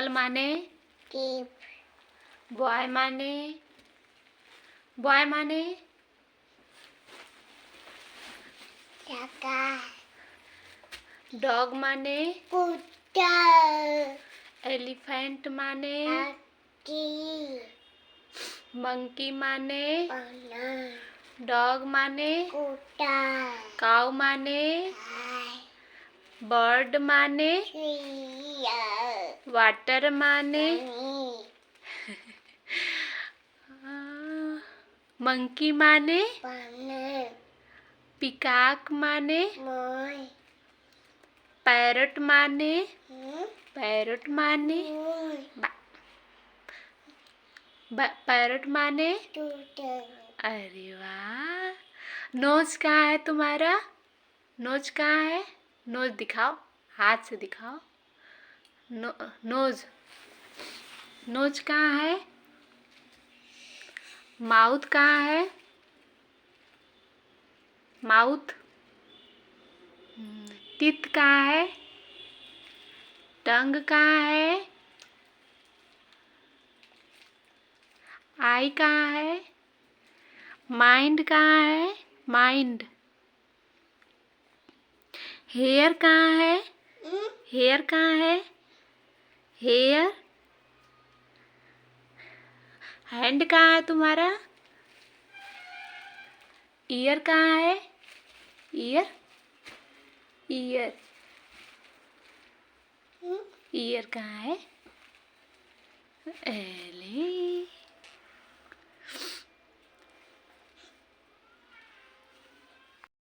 Apple माने boy माने dog माने कुत्ता एलिफेंट माने मंकी माने डॉग माने कुत्ता काऊ माने बर्ड माने वाटर माने मंकी माने पिकॉक माने पैरट माने पैरट माने अरे वाह। नोज कहाँ है तुम्हारा? नोज कहाँ है? नोज दिखाओ, हाथ से दिखाओ। नोज कहाँ है? माउथ कहाँ है? माउथ। टीथ कहाँ है? टंग कहाँ है? आई कहाँ है? माइंड कहाँ है? माइंड। हेयर कहाँ है? हेयर कहाँ है? हेयर। हैंड कहाँ है तुम्हारा? ईयर कहाँ है? ईयर। ईयर। ईयर कहाँ है? एले